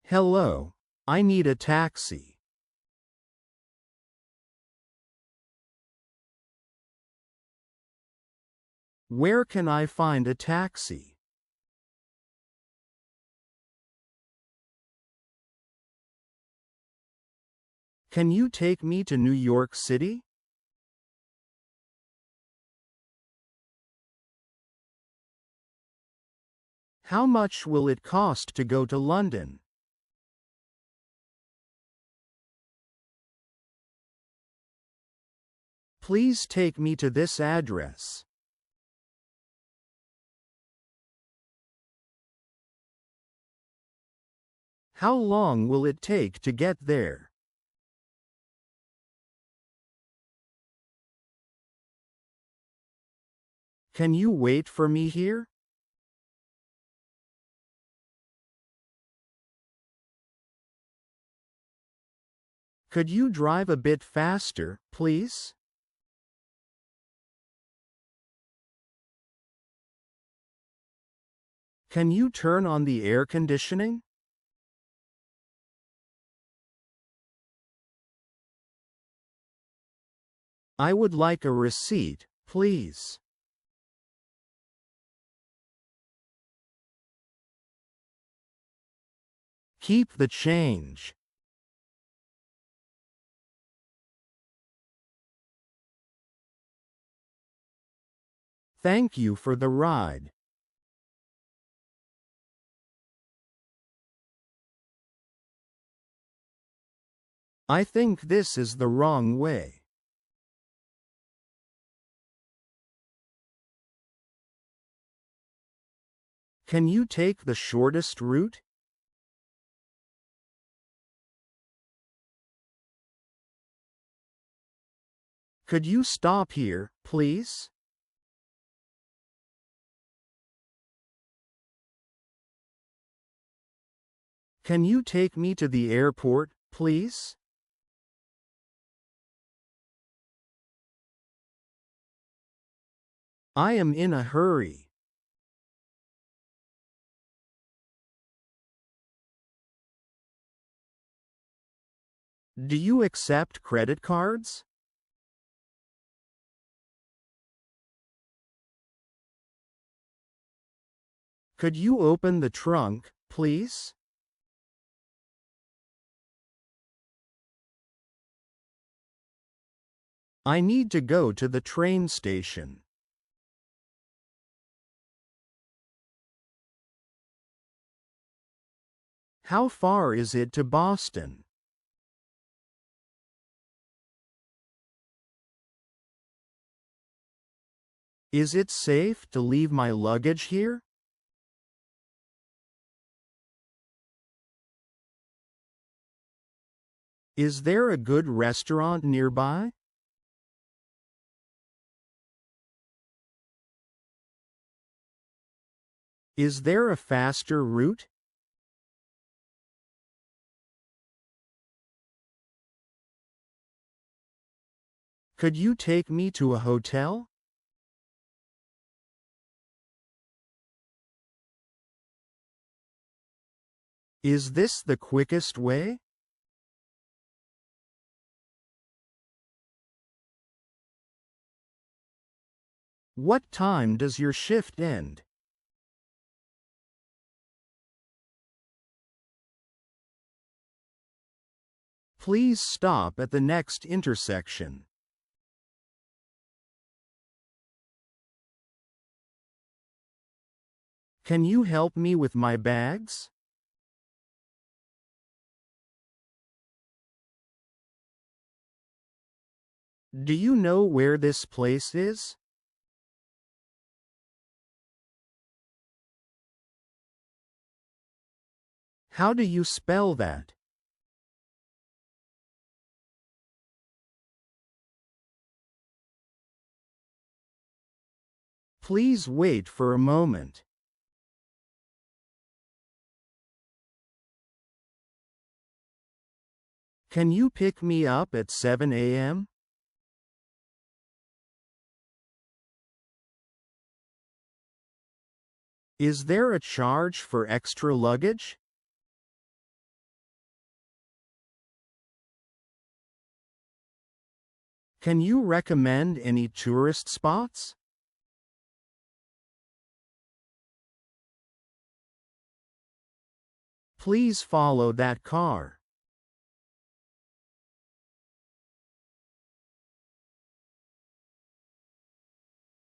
Hello. I need a taxi. Where can I find a taxi? Can you take me to New York City? How much will it cost to go to London? Please take me to this address. How long will it take to get there? Can you wait for me here? Could you drive a bit faster, please? Can you turn on the air conditioning? I would like a receipt, please. Keep the change. Thank you for the ride. I think this is the wrong way. Can you take the shortest route? Could you stop here, please? Can you take me to the airport, please? I am in a hurry. Do you accept credit cards? Could you open the trunk, please? I need to go to the train station. How far is it to Boston? Is it safe to leave my luggage here? Is there a good restaurant nearby? Is there a faster route? Could you take me to a hotel? Is this the quickest way? What time does your shift end? Please stop at the next intersection. Can you help me with my bags? Do you know where this place is? How do you spell that? Please wait for a moment. Can you pick me up at 7 a.m.? Is there a charge for extra luggage? Can you recommend any tourist spots? Please follow that car.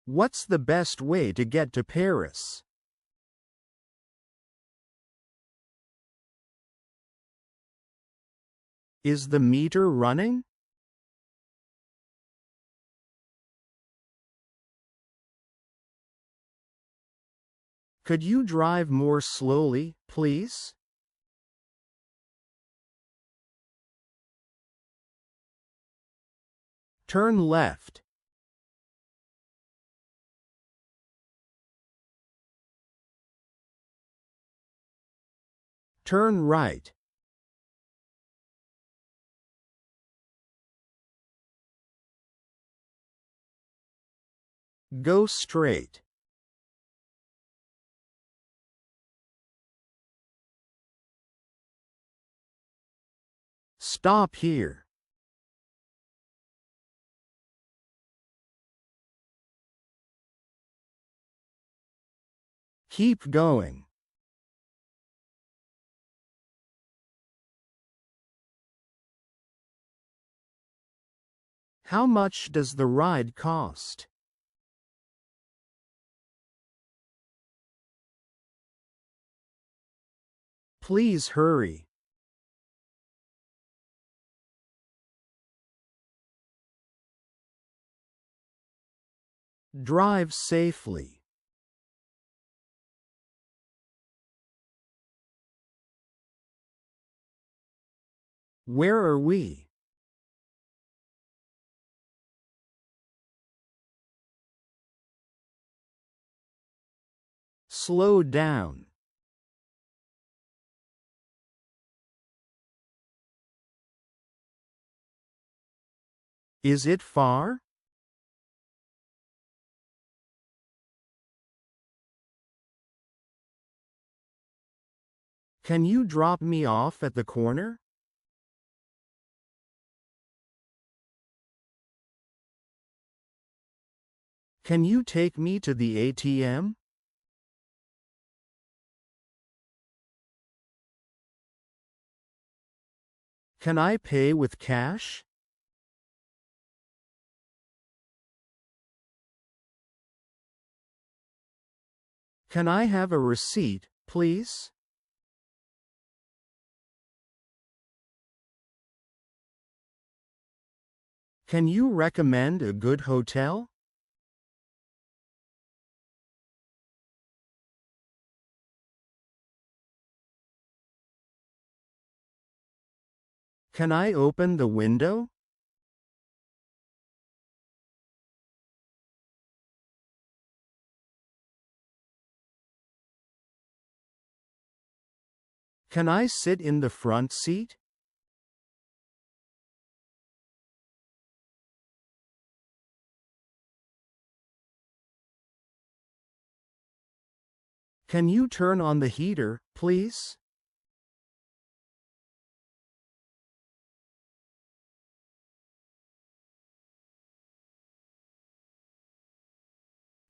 What's the best way to get to Paris? Is the meter running? Could you drive more slowly, please? Turn left. Turn right. Go straight. Stop here. Keep going. How much does the ride cost? Please hurry. Drive safely. Where are we? Slow down. Is it far? Can you drop me off at the corner? Can you take me to the ATM? Can I pay with cash? Can I have a receipt, please? Can you recommend a good hotel? Can I open the window? Can I sit in the front seat? Can you turn on the heater, please?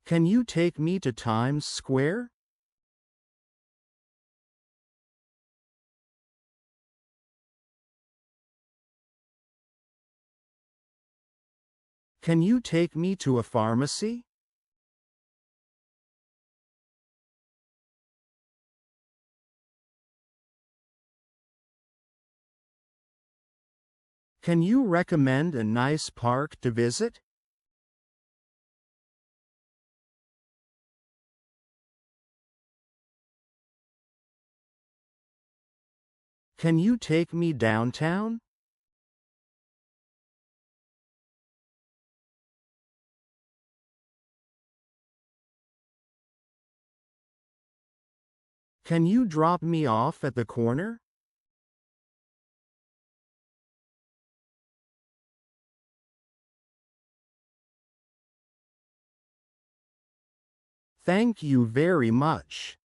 Can you take me to Times Square? Can you take me to a pharmacy? Can you recommend a nice park to visit? Can you take me downtown? Can you drop me off at the corner? Thank you very much.